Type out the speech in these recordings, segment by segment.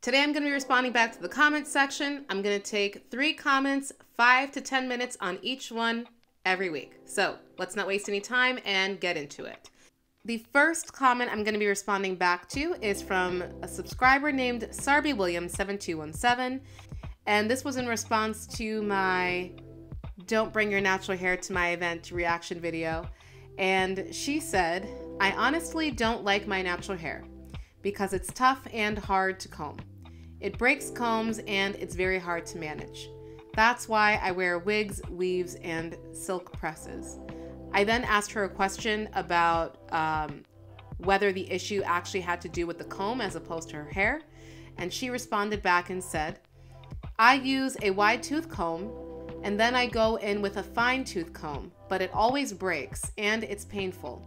Today I'm going to be responding back to the comments section. I'm going to take 3 comments, 5 to 10 minutes on each one every week. So let's not waste any time and get into it. The first comment I'm going to be responding back to is from a subscriber named Sarby Williams 7217, and this was in response to my "Don't Bring Your Natural Hair to My Event" reaction video. And she said, "I honestly don't like my natural hair because it's tough and hard to comb. It breaks combs and it's very hard to manage. That's why I wear wigs, weaves, and silk presses." I then asked her a question about whether the issue actually had to do with the comb as opposed to her hair, and she responded back and said, "I use a wide tooth comb and then I go in with a fine tooth comb, but it always breaks and it's painful.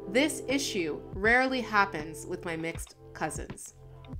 This issue rarely happens with my mixed cousins."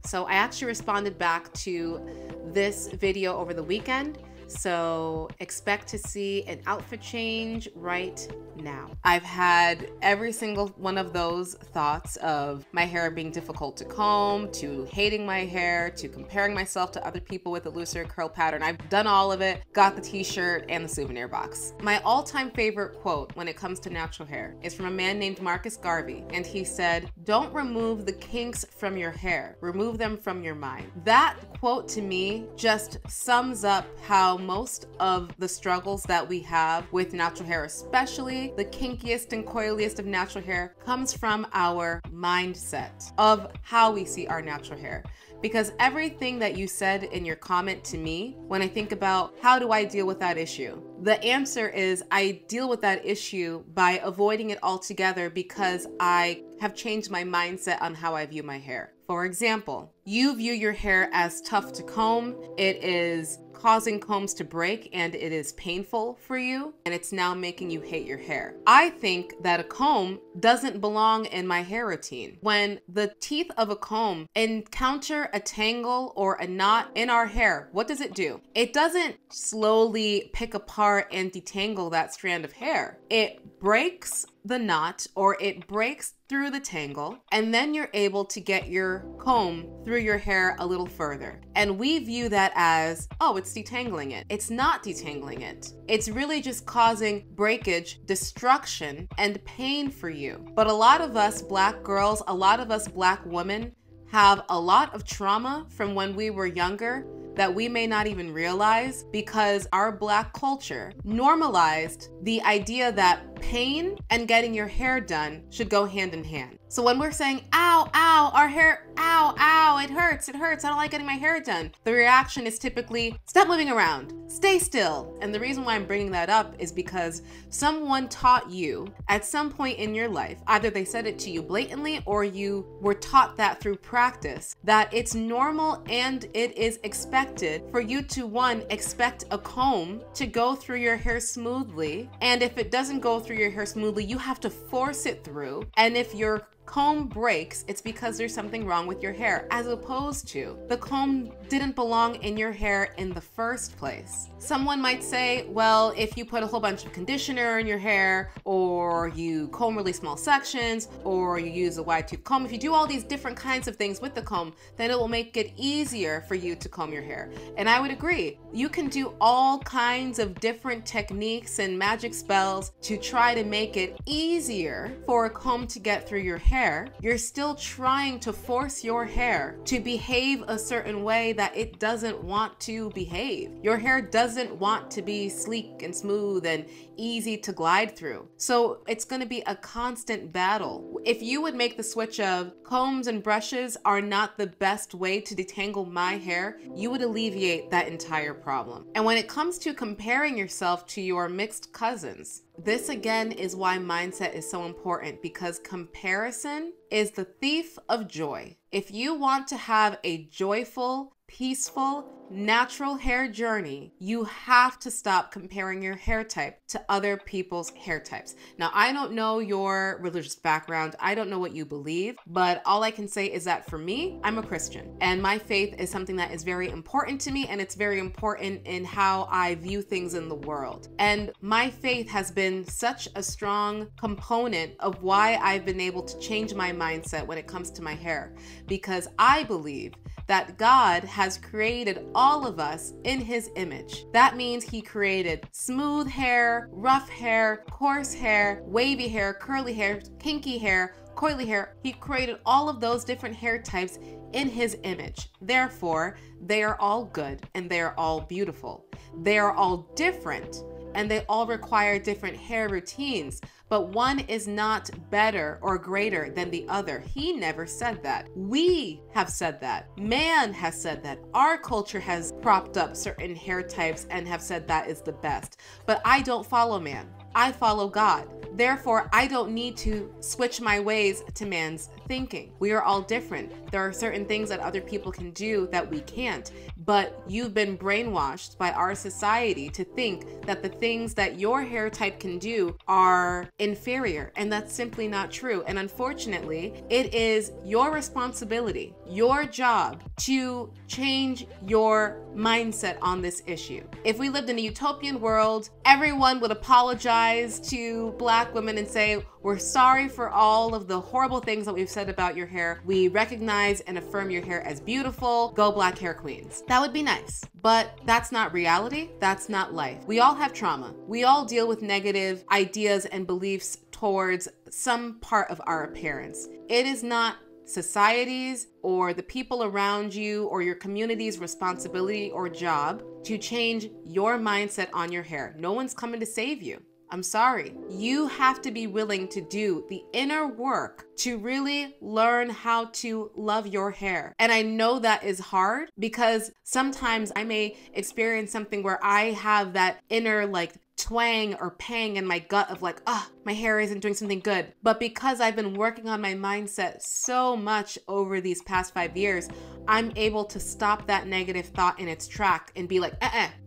So I actually responded back to this video over the weekend, so expect to see an outfit change right now. I've had every single one of those thoughts of my hair being difficult to comb, to hating my hair, to comparing myself to other people with a looser curl pattern. I've done all of it, got the t-shirt and the souvenir box. My all-time favorite quote when it comes to natural hair is from a man named Marcus Garvey, and he said, "Don't remove the kinks from your hair, remove them from your mind." That quote to me just sums up how most of the struggles that we have with natural hair, especially the kinkiest and coiliest of natural hair, comes from our mindset of how we see our natural hair. Because everything that you said in your comment to me, when I think about how do I deal with that issue, the answer is I deal with that issue by avoiding it altogether because I have changed my mindset on how I view my hair. For example, you view your hair as tough to comb, it is causing combs to break, and it is painful for you, and it's now making you hate your hair. I think that a comb doesn't belong in my hair routine. When the teeth of a comb encounter a tangle or a knot in our hair, what does it do? It doesn't slowly pick apart and detangle that strand of hair. It breaks the knot, or it breaks through the tangle, and then you're able to get your comb through your hair a little further. And we view that as, oh, it's detangling it. It's not detangling it. It's really just causing breakage, destruction, and pain for you. But a lot of us Black girls, a lot of us Black women have a lot of trauma from when we were younger that we may not even realize, because our Black culture normalized the idea that pain and getting your hair done should go hand in hand. So when we're saying, ow, ow, our hair, ow, ow, it hurts, I don't like getting my hair done, the reaction is typically, stop moving around, stay still. And the reason why I'm bringing that up is because someone taught you at some point in your life, either they said it to you blatantly or you were taught that through practice, that it's normal and it is expected for you to, one, expect a comb to go through your hair smoothly, and if it doesn't go through your hair smoothly, you have to force it through, and if your comb breaks, it's because there's something wrong with your hair, as opposed to the comb didn't belong in your hair in the first place. Someone might say, well, if you put a whole bunch of conditioner in your hair, or you comb really small sections, or you use a wide tooth comb, if you do all these different kinds of things with the comb, then it will make it easier for you to comb your hair. And I would agree. You can do all kinds of different techniques and magic spells to try to make it easier for a comb to get through your hair. You're still trying to force your hair to behave a certain way that it doesn't want to behave. Your hair doesn't want to be sleek and smooth and easy to glide through. So it's going to be a constant battle. If you would make the switch of combs and brushes are not the best way to detangle my hair, you would alleviate that entire problem. And when it comes to comparing yourself to your mixed cousins, this again is why mindset is so important, because comparison is the thief of joy. If you want to have a joyful, peaceful, natural hair journey, you have to stop comparing your hair type to other people's hair types. Now, I don't know your religious background. I don't know what you believe, but all I can say is that for me, I'm a Christian, and my faith is something that is very important to me, and it's very important in how I view things in the world. And my faith has been such a strong component of why I've been able to change my mindset when it comes to my hair, because I believe that God has created all of us in his image. That means he created smooth hair, rough hair, coarse hair, wavy hair, curly hair, kinky hair, coily hair. He created all of those different hair types in his image. Therefore, they are all good and they are all beautiful. They are all different and they all require different hair routines, but one is not better or greater than the other. He never said that. We have said that. Man has said that. Our culture has propped up certain hair types and have said that is the best. But I don't follow man. I follow God. Therefore, I don't need to switch my ways to man's thinking. We are all different. There are certain things that other people can do that we can't, but you've been brainwashed by our society to think that the things that your hair type can do are inferior, and that's simply not true. And unfortunately, it is your responsibility, your job to change your mindset on this issue. If we lived in a utopian world, everyone would apologize to Black women and say, we're sorry for all of the horrible things that we've said about your hair. We recognize and affirm your hair as beautiful. Go Black hair queens. That would be nice, but that's not reality. That's not life. We all have trauma. We all deal with negative ideas and beliefs towards some part of our appearance. It is not society's or the people around you or your community's responsibility or job to change your mindset on your hair. No one's coming to save you. I'm sorry. You have to be willing to do the inner work to really learn how to love your hair. And I know that is hard because sometimes I may experience something where I have that inner like twang or pang in my gut of like, my hair isn't doing something good. But because I've been working on my mindset so much over these past 5 years, I'm able to stop that negative thought in its track and be like,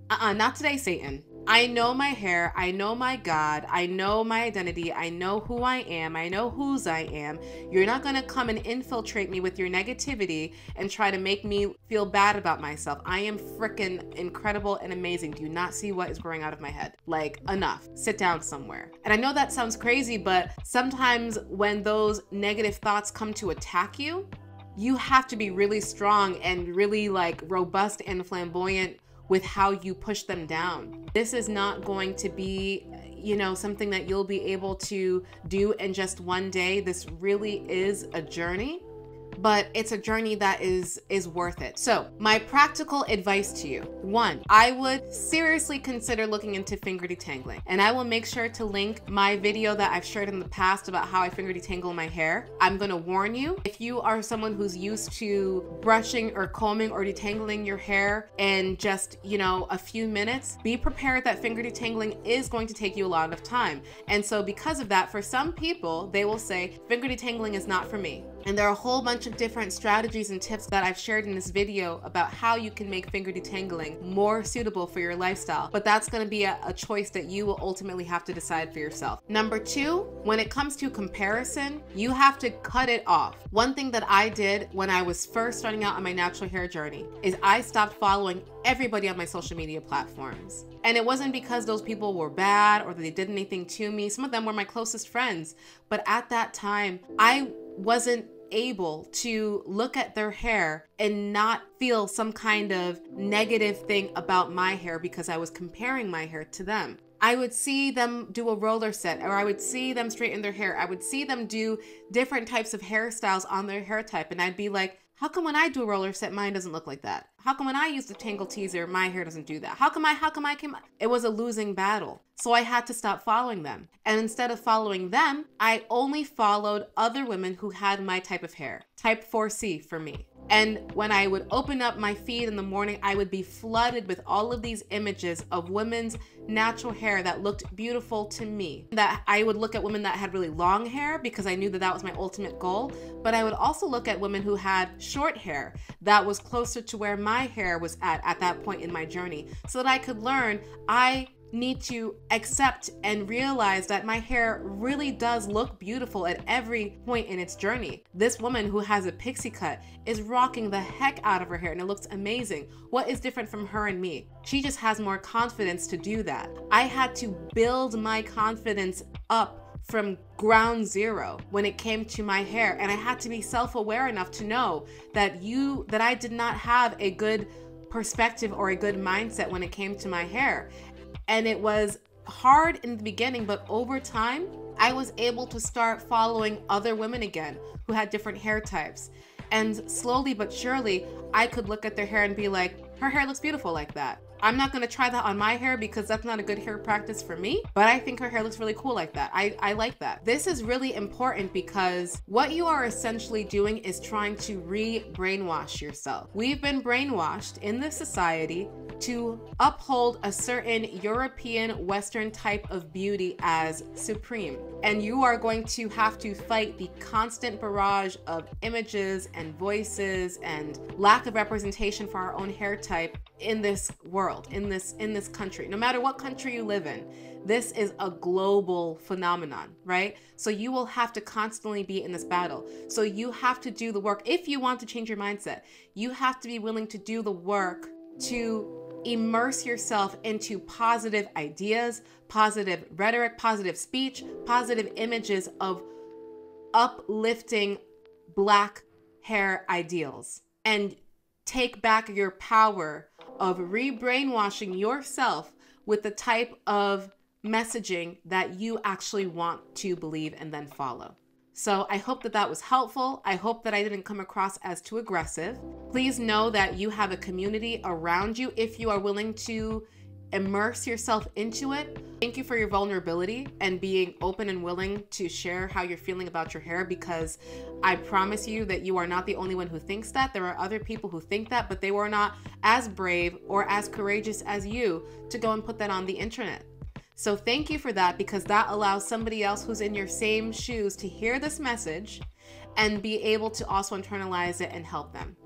not today, Satan. I know my hair, I know my God, I know my identity, I know who I am, I know whose I am. You're not gonna come and infiltrate me with your negativity and try to make me feel bad about myself. I am freaking incredible and amazing. Do you not see what is growing out of my head? Like, enough. Sit down somewhere. And I know that sounds crazy, but sometimes when those negative thoughts come to attack you, you have to be really strong and really like robust and flamboyant with how you push them down. This is not going to be, something that you'll be able to do in just one day. This really is a journey, but it's a journey that is worth it. So my practical advice to you, 1, I would seriously consider looking into finger detangling, and I will make sure to link my video that I've shared in the past about how I finger detangle my hair. I'm gonna warn you, if you are someone who's used to brushing or combing or detangling your hair in just, a few minutes, be prepared that finger detangling is going to take you a lot of time. And so because of that, for some people, they will say, finger detangling is not for me. And there are a whole bunch of different strategies and tips that I've shared in this video about how you can make finger detangling more suitable for your lifestyle. But that's gonna be a choice that you will ultimately have to decide for yourself. Number 2, when it comes to comparison, you have to cut it off. One thing that I did when I was first starting out on my natural hair journey is I stopped following everybody on my social media platforms. And it wasn't because those people were bad or that they did anything to me. Some of them were my closest friends. But at that time, I wasn't able to look at their hair and not feel some kind of negative thing about my hair because I was comparing my hair to them. I would see them do a roller set, or I would see them straighten their hair. I would see them do different types of hairstyles on their hair type. And I'd be like, how come when I do a roller set, mine doesn't look like that? How come when I use the tangle teaser, my hair doesn't do that? How come I came? It was a losing battle. So I had to stop following them. And instead of following them, I only followed other women who had my type of hair, type 4C for me. And when I would open up my feed in the morning, I would be flooded with all of these images of women's natural hair that looked beautiful to me. That I would look at women that had really long hair because I knew that that was my ultimate goal. But I would also look at women who had short hair that was closer to where my hair was at that point in my journey, so that I could learn I need to accept and realize that my hair really does look beautiful at every point in its journey. This woman who has a pixie cut is rocking the heck out of her hair and it looks amazing. What is different from her and me? She just has more confidence to do that. I had to build my confidence up from ground zero when it came to my hair. And I had to be self-aware enough to know that I did not have a good perspective or a good mindset when it came to my hair. And it was hard in the beginning, but over time, I was able to start following other women again who had different hair types. And slowly but surely, I could look at their hair and be like, her hair looks beautiful like that. I'm not gonna try that on my hair because that's not a good hair practice for me, but I think her hair looks really cool like that. I like that. This is really important because what you are essentially doing is trying to re-brainwash yourself. We've been brainwashed in this society to uphold a certain European Western type of beauty as supreme. And you are going to have to fight the constant barrage of images and voices and lack of representation for our own hair type in this world, in this country. No matter what country you live in, this is a global phenomenon, right? So you will have to constantly be in this battle. So you have to do the work. If you want to change your mindset, you have to be willing to do the work to immerse yourself into positive ideas, positive rhetoric, positive speech, positive images of uplifting Black hair ideals, and take back your power of re-brainwashing yourself with the type of messaging that you actually want to believe and then follow. So I hope that that was helpful. I hope that I didn't come across as too aggressive. Please know that you have a community around you if you are willing to immerse yourself into it. Thank you for your vulnerability and being open and willing to share how you're feeling about your hair, because I promise you that you are not the only one who thinks that. There are other people who think that, but they were not as brave or as courageous as you to go and put that on the internet. So thank you for that, because that allows somebody else who's in your same shoes to hear this message and be able to also internalize it and help them.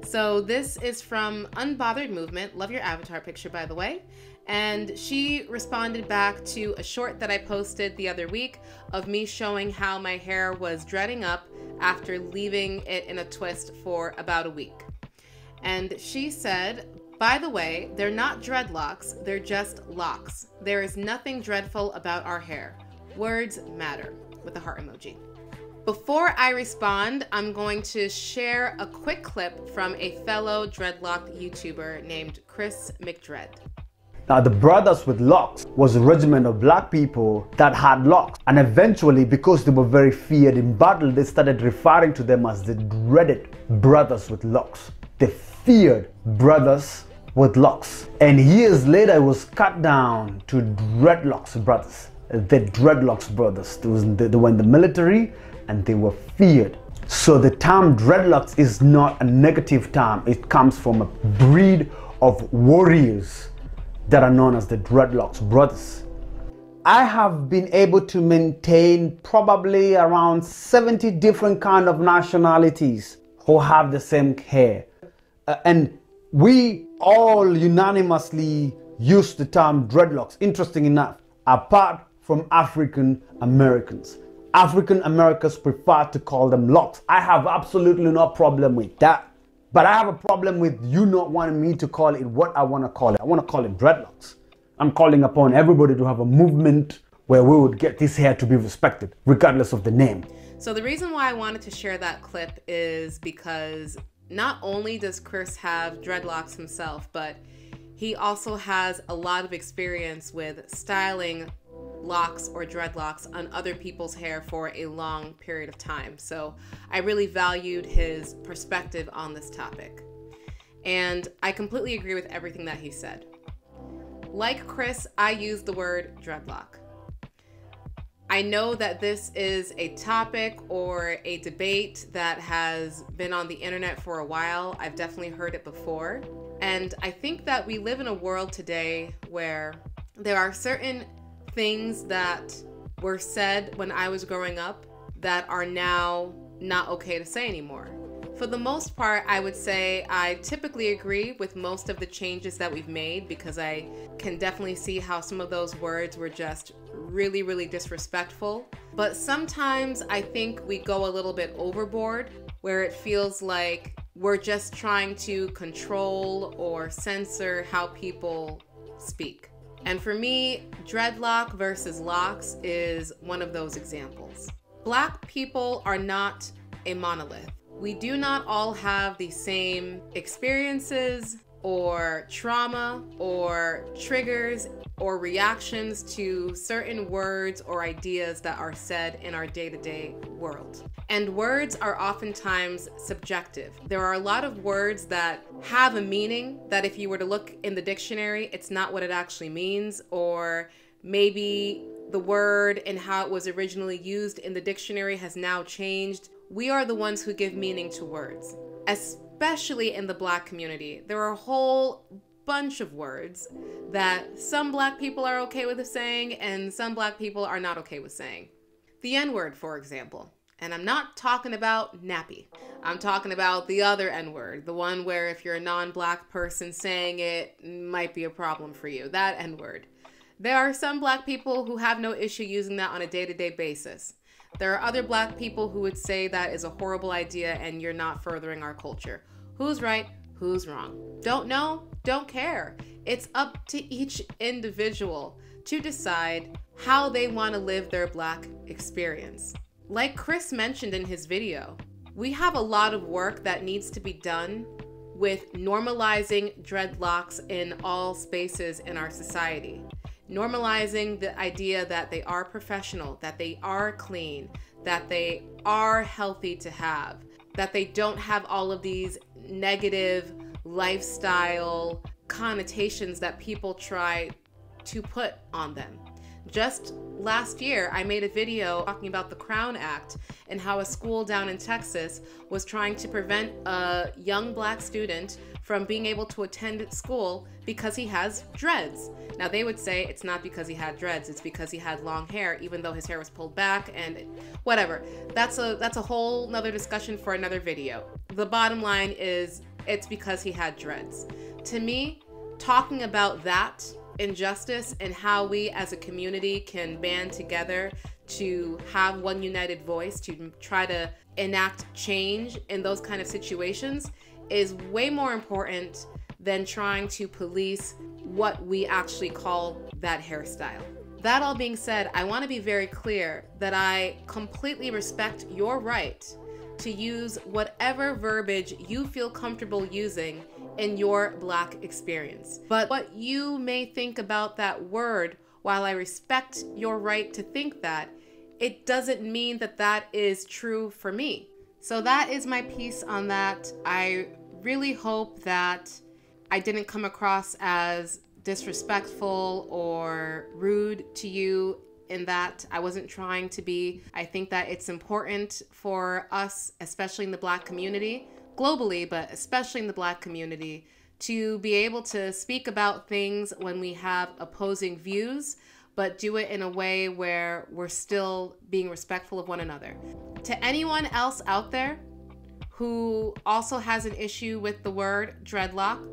So this is from Unbothered Movement. Love your avatar picture, by the way. And she responded back to a short that I posted the other week of me showing how my hair was dreading up after leaving it in a twist for about a week. And she said, by the way, they're not dreadlocks, they're just locks. There is nothing dreadful about our hair. Words matter, with a heart emoji. Before I respond, I'm going to share a quick clip from a fellow dreadlock YouTuber named Chris McDread. Now, the Brothers with Locks was a regiment of Black people that had locks, and eventually, because they were very feared in battle, they started referring to them as the dreaded Brothers with Locks. The feared Brothers with Locks. And years later, it was cut down to Dreadlocks Brothers. The Dreadlocks Brothers. They were in the military and they were feared. So the term dreadlocks is not a negative term. It comes from a breed of warriors that are known as the Dreadlocks Brothers. I have been able to maintain probably around 70 different kind of nationalities who have the same hair. And we all unanimously use the term dreadlocks, interesting enough, apart from African Americans. African Americans prefer to call them locks. I have absolutely no problem with that. But I have a problem with you not wanting me to call it what I want to call it. I want to call it dreadlocks. I'm calling upon everybody to have a movement where we would get this hair to be respected, regardless of the name. So the reason why I wanted to share that clip is because not only does Chris have dreadlocks himself, but he also has a lot of experience with styling locks or dreadlocks on other people's hair for a long period of time. So I really valued his perspective on this topic. And I completely agree with everything that he said. Like Chris, I use the word dreadlock. I know that this is a topic or a debate that has been on the internet for a while. I've definitely heard it before. And I think that we live in a world today where there are certain things that were said when I was growing up that are now not okay to say anymore. For the most part, I would say I typically agree with most of the changes that we've made, because I can definitely see how some of those words were just really, really disrespectful. But sometimes I think we go a little bit overboard, where it feels like we're just trying to control or censor how people speak. And for me, dreadlock versus locks is one of those examples. Black people are not a monolith. We do not all have the same experiences or trauma or triggers or reactions to certain words or ideas that are said in our day-to-day world. And words are oftentimes subjective. There are a lot of words that have a meaning that if you were to look in the dictionary, it's not what it actually means, or maybe the word and how it was originally used in the dictionary has now changed. We are the ones who give meaning to words, especially in the Black community. There are a whole bunch of words that some Black people are okay with saying and some Black people are not okay with saying. The N-word, for example. And I'm not talking about nappy. I'm talking about the other N-word, the one where if you're a non-Black person saying it might be a problem for you, that N-word. There are some Black people who have no issue using that on a day-to-day basis. There are other Black people who would say that is a horrible idea and you're not furthering our culture. Who's right? Who's wrong? Don't know? Don't care. It's up to each individual to decide how they want to live their Black experience. Like Chris mentioned in his video, we have a lot of work that needs to be done with normalizing dreadlocks in all spaces in our society. Normalizing the idea that they are professional, that they are clean, that they are healthy to have, that they don't have all of these negative lifestyle connotations that people try to put on them. Just last year, I made a video talking about the Crown Act and how a school down in Texas was trying to prevent a young Black student from being able to attend school because he has dreads. Now they would say it's not because he had dreads, it's because he had long hair, even though his hair was pulled back and whatever. That's a whole nother discussion for another video. The bottom line is it's because he had dreads. To me, talking about that injustice and how we as a community can band together to have one united voice to try to enact change in those kind of situations is way more important than trying to police what we actually call that hairstyle. That all being said, I want to be very clear that I completely respect your right to use whatever verbiage you feel comfortable using in your Black experience. But what you may think about that word, while I respect your right to think that, it doesn't mean that that is true for me. So that is my piece on that. I really hope that I didn't come across as disrespectful or rude to you in that. I wasn't trying to be. I think that it's important for us, especially in the Black community, globally, but especially in the Black community, to be able to speak about things when we have opposing views, but do it in a way where we're still being respectful of one another. To anyone else out there who also has an issue with the word dreadlock,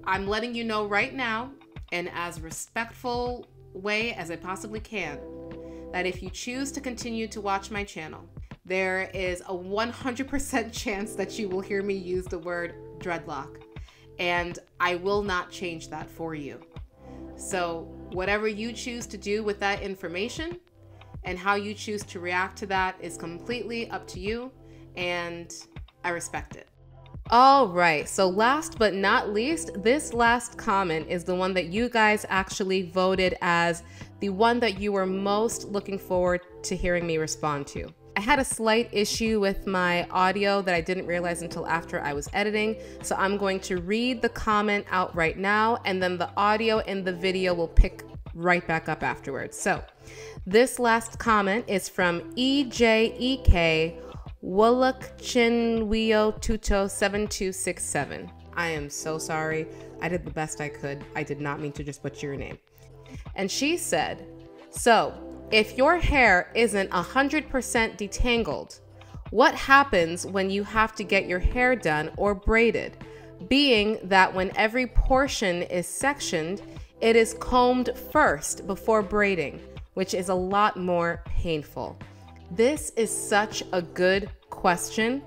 I'm letting you know right now, in as respectful way as I possibly can, that if you choose to continue to watch my channel, there is a 100% chance that you will hear me use the word dreadlock, and I will not change that for you. So whatever you choose to do with that information and how you choose to react to that is completely up to you, and I respect it. All right, so last but not least, this last comment is the one that you guys actually voted as the one that you were most looking forward to hearing me respond to. I had a slight issue with my audio that I didn't realize until after I was editing, so I'm going to read the comment out right now, and then the audio in the video will pick right back up afterwards. So this last comment is from EJEK Wolakchinwio Tuto 7267. I am so sorry. I did the best I could. I did not mean to just butcher your name. And she said, so if your hair isn't 100% detangled, what happens when you have to get your hair done or braided? Being that when every portion is sectioned, it is combed first before braiding, which is a lot more painful. This is such a good question,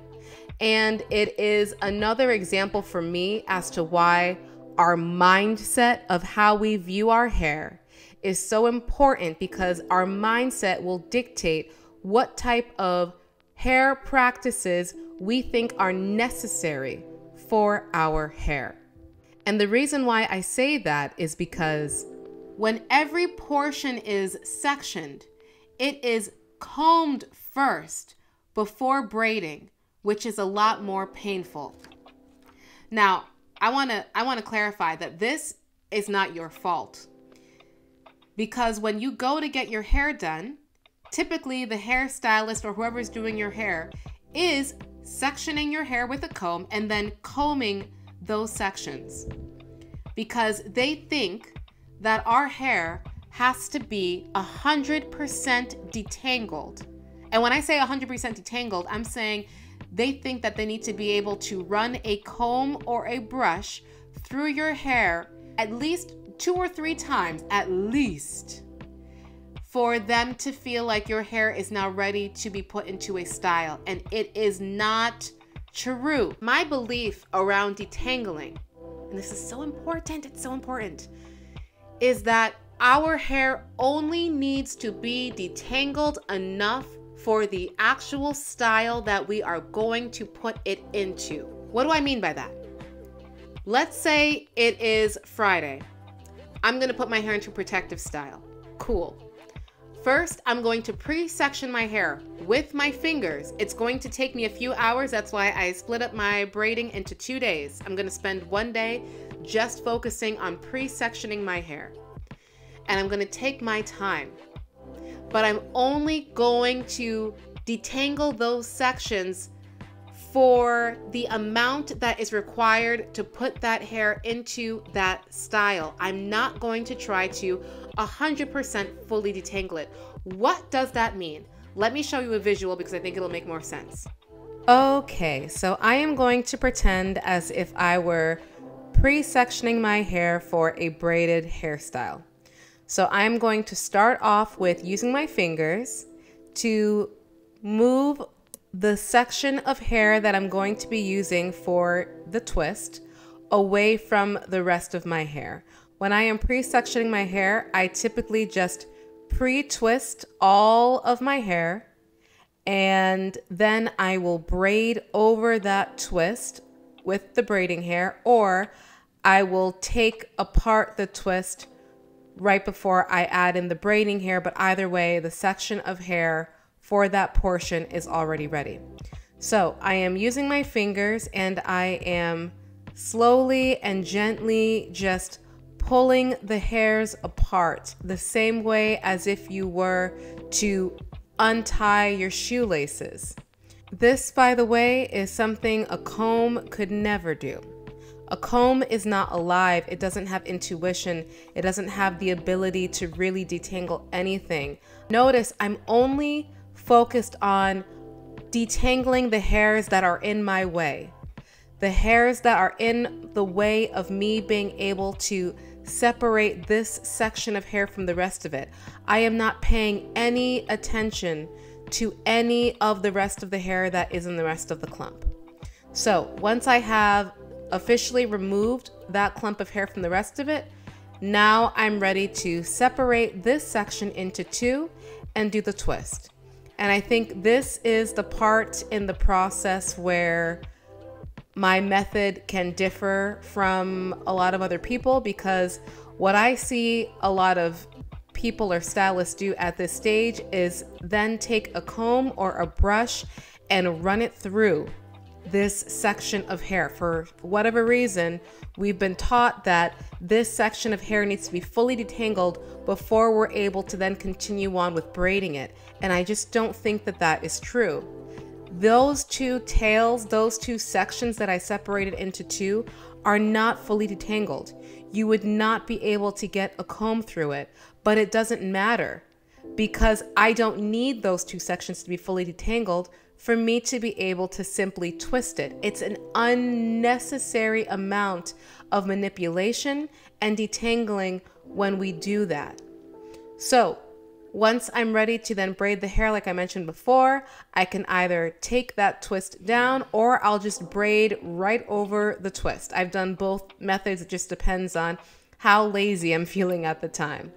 and it is another example for me as to why our mindset of how we view our hair is so important, because our mindset will dictate what type of hair practices we think are necessary for our hair. And the reason why I say that is because when every portion is sectioned, it is combed first before braiding, which is a lot more painful. Now, I want to clarify that this is not your fault, because when you go to get your hair done, typically the hairstylist or whoever's doing your hair is sectioning your hair with a comb and then combing those sections, because they think that our hair has to be 100% detangled. And when I say 100% detangled, I'm saying they think that they need to be able to run a comb or a brush through your hair at least 2 or 3 times, at least, for them to feel like your hair is now ready to be put into a style. And it is not true. My belief around detangling, and this is so important, it's so important, is that our hair only needs to be detangled enough for the actual style that we are going to put it into. What do I mean by that? Let's say it is Friday. I'm gonna put my hair into protective style. Cool. First, I'm going to pre-section my hair with my fingers. It's going to take me a few hours. That's why I split up my braiding into 2 days. I'm gonna spend 1 day just focusing on pre-sectioning my hair. And I'm gonna take my time. But I'm only going to detangle those sections for the amount that is required to put that hair into that style. I'm not going to try to 100% fully detangle it. What does that mean? Let me show you a visual because I think it'll make more sense. Okay, so I am going to pretend as if I were pre-sectioning my hair for a braided hairstyle. So I'm going to start off with using my fingers to move the section of hair that I'm going to be using for the twist away from the rest of my hair. When I am pre-sectioning my hair, I typically just pre-twist all of my hair, and then I will braid over that twist with the braiding hair, or I will take apart the twist right before I add in the braiding hair, but either way, the section of hair for that portion is already ready. So I am using my fingers and I am slowly and gently just pulling the hairs apart, the same way as if you were to untie your shoelaces. This, by the way, is something a comb could never do. A comb is not alive. It doesn't have intuition. It doesn't have the ability to really detangle anything. Notice I'm only focused on detangling the hairs that are in my way. The hairs that are in the way of me being able to separate this section of hair from the rest of it. I am not paying any attention to any of the rest of the hair that is in the rest of the clump. So once I have officially removed that clump of hair from the rest of it, now I'm ready to separate this section into 2 and do the twist. And I think this is the part in the process where my method can differ from a lot of other people, because what I see a lot of people or stylists do at this stage is then take a comb or a brush and run it through this section of hair. For whatever reason, we've been taught that this section of hair needs to be fully detangled before we're able to then continue on with braiding it. And I just don't think that that is true. Those 2 tails, those 2 sections that I separated into 2 are not fully detangled. You would not be able to get a comb through it, but it doesn't matter because I don't need those 2 sections to be fully detangled for me to be able to simply twist it. It's an unnecessary amount of manipulation and detangling when we do that. So Once I'm ready to then braid the hair, like I mentioned before, I can either take that twist down or I'll just braid right over the twist. I've done both methods. It just depends on how lazy I'm feeling at the time.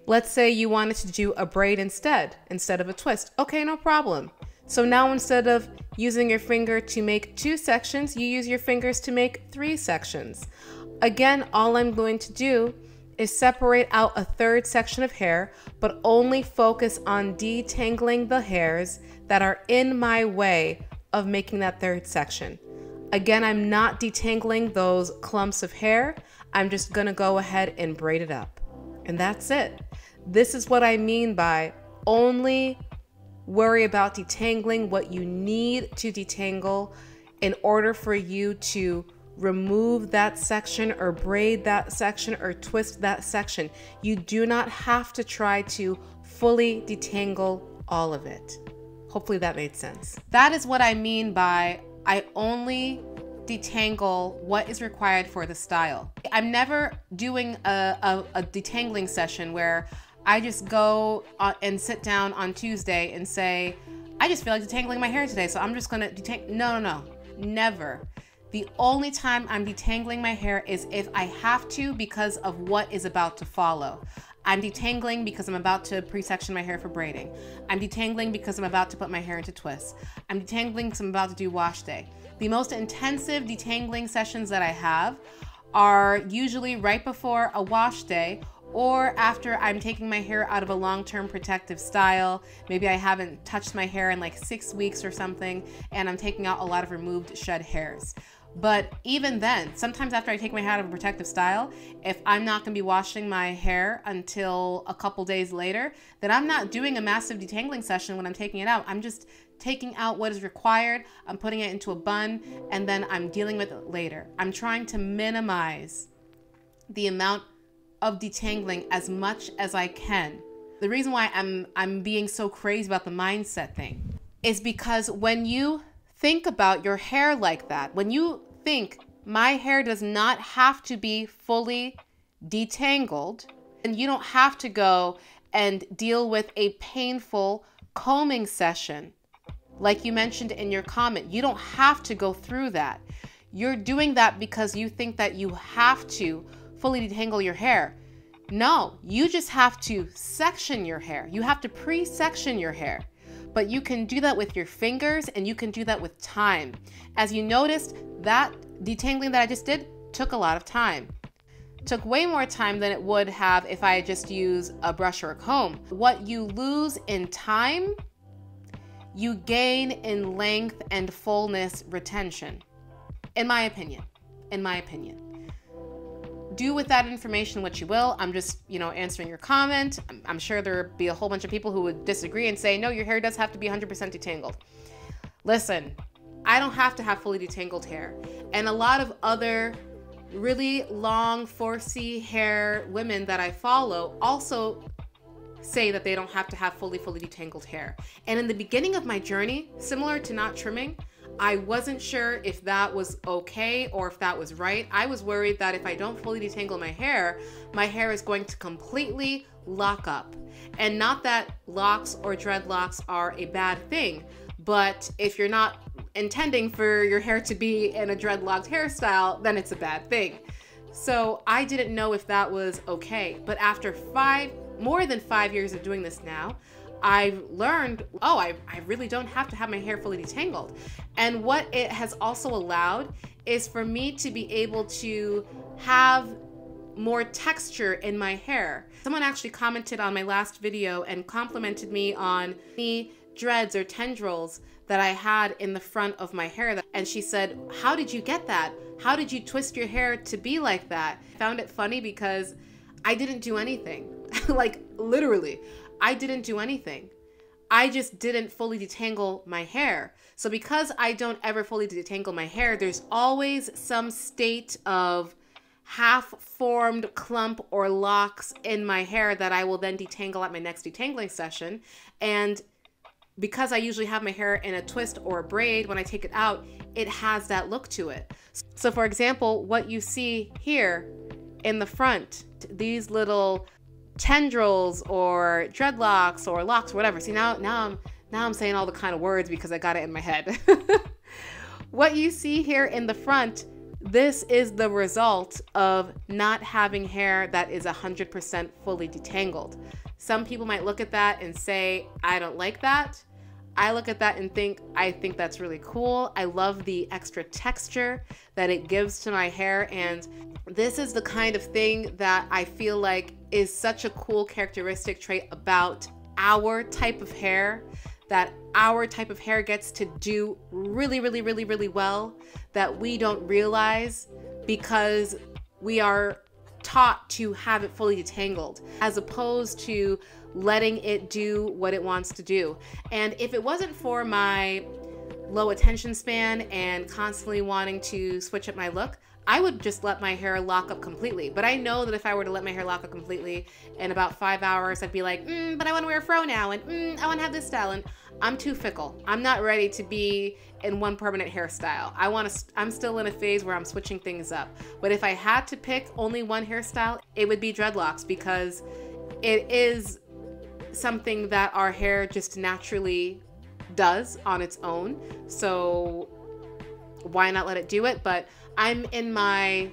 Let's say you wanted to do a braid instead of a twist. Okay, no problem. So now instead of using your finger to make 2 sections, you use your fingers to make 3 sections. Again, all I'm going to do is separate out a 3rd section of hair, but only focus on detangling the hairs that are in my way of making that 3rd section. Again, I'm not detangling those clumps of hair. I'm just gonna go ahead and braid it up. And that's it. This is what I mean by only worry about detangling what you need to detangle in order for you to remove that section or braid that section or twist that section. You do not have to try to fully detangle all of it. Hopefully that made sense. That is what I mean by I only detangle what is required for the style. I'm never doing a detangling session where I just go and sit down on Tuesday and say, I just feel like detangling my hair today, so I'm just gonna detangle. No, never. The only time I'm detangling my hair is if I have to because of what is about to follow. I'm detangling because I'm about to pre-section my hair for braiding. I'm detangling because I'm about to put my hair into twists. I'm detangling because I'm about to do wash day. The most intensive detangling sessions that I have are usually right before a wash day or after I'm taking my hair out of a long-term protective style. Maybe I haven't touched my hair in like 6 weeks or something, and I'm taking out a lot of removed shed hairs. But even then, sometimes after I take my hair out of a protective style, if I'm not gonna be washing my hair until a couple days later, then I'm not doing a massive detangling session when I'm taking it out. I'm just taking out what is required, I'm putting it into a bun, and then I'm dealing with it later. I'm trying to minimize the amount of detangling as much as I can. The reason why I'm being so crazy about the mindset thing is because when you think about your hair like that, when you think my hair does not have to be fully detangled, and you don't have to go and deal with a painful combing session, like you mentioned in your comment, you don't have to go through that. You're doing that because you think that you have to fully detangle your hair. No, you just have to section your hair. You have to pre-section your hair. But you can do that with your fingers and you can do that with time. As you noticed, that detangling that I just did took a lot of time. Took way more time than it would have if I just use a brush or a comb. What you lose in time, you gain in length and fullness retention. In my opinion. Do with that information what you will. I'm just, answering your comment. I'm sure there'll be a whole bunch of people who would disagree and say, no, your hair does have to be 100% detangled. Listen, I don't have to have fully detangled hair. And a lot of other really long 4C hair women that I follow also say that they don't have to have fully detangled hair. And in the beginning of my journey, similar to not trimming, I wasn't sure if that was okay or if that was right. I was worried that if I don't fully detangle my hair is going to completely lock up. And not that locks or dreadlocks are a bad thing, but if you're not intending for your hair to be in a dreadlocked hairstyle, then it's a bad thing. So I didn't know if that was okay. But after more than 5 years of doing this now, I've learned, I really don't have to have my hair fully detangled. And what it has also allowed is for me to be able to have more texture in my hair. Someone actually commented on my last video and complimented me on the dreads or tendrils that I had in the front of my hair. And she said, how did you get that? How did you twist your hair to be like that? I found it funny because I didn't do anything. Like literally. I didn't do anything. I just didn't fully detangle my hair. So because I don't ever fully detangle my hair, there's always some state of half-formed clump or locks in my hair that I will then detangle at my next detangling session. And because I usually have my hair in a twist or a braid, when I take it out, it has that look to it. So for example, what you see here in the front, these little tendrils or dreadlocks or locks or whatever. See, now I'm saying all the kind of words because I got it in my head. What you see here in the front, this is the result of not having hair that is 100% fully detangled. Some people might look at that and say, I don't like that. I look at that and I think that's really cool. I love the extra texture that it gives to my hair, and this is the kind of thing that I feel like is such a cool characteristic trait about our type of hair, that our type of hair gets to do really, really, really, really well, that we don't realize because we are taught to have it fully detangled, as opposed to letting it do what it wants to do. And if it wasn't for my low attention span and constantly wanting to switch up my look, I would just let my hair lock up completely. But I know that if I were to let my hair lock up completely, in about 5 hours, I'd be like, but I want to wear a fro now, and I want to have this style, and I'm too fickle. I'm not ready to be in one permanent hairstyle. I'm still in a phase where I'm switching things up. But if I had to pick only one hairstyle, it would be dreadlocks, because it is something that our hair just naturally does on its own. So why not let it do it? But I'm in my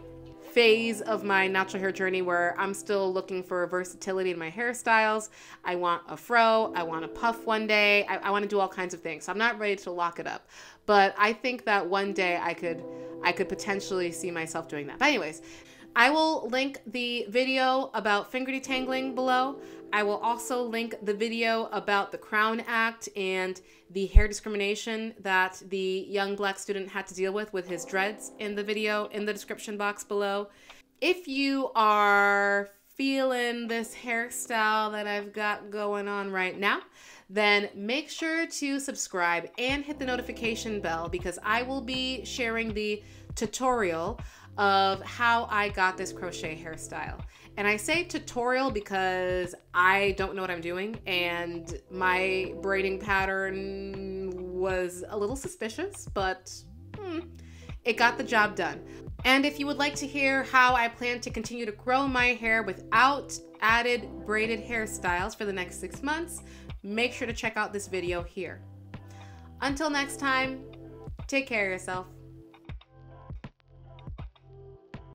phase of my natural hair journey where I'm still looking for versatility in my hairstyles. I want a fro, I want a puff one day, I want to do all kinds of things. So I'm not ready to lock it up, but I think that one day I could potentially see myself doing that. But anyways, I will link the video about finger detangling below. I will also link the video about the Crown Act and the hair discrimination that the young black student had to deal with his dreads in the video in the description box below. If you are feeling this hairstyle that I've got going on right now, then make sure to subscribe and hit the notification bell, because I will be sharing the tutorial of how I got this crochet hairstyle. And I say tutorial because I don't know what I'm doing, and my braiding pattern was a little suspicious, but it got the job done. And if you would like to hear how I plan to continue to grow my hair without added braided hairstyles for the next 6 months, make sure to check out this video here. Until next time, take care of yourself.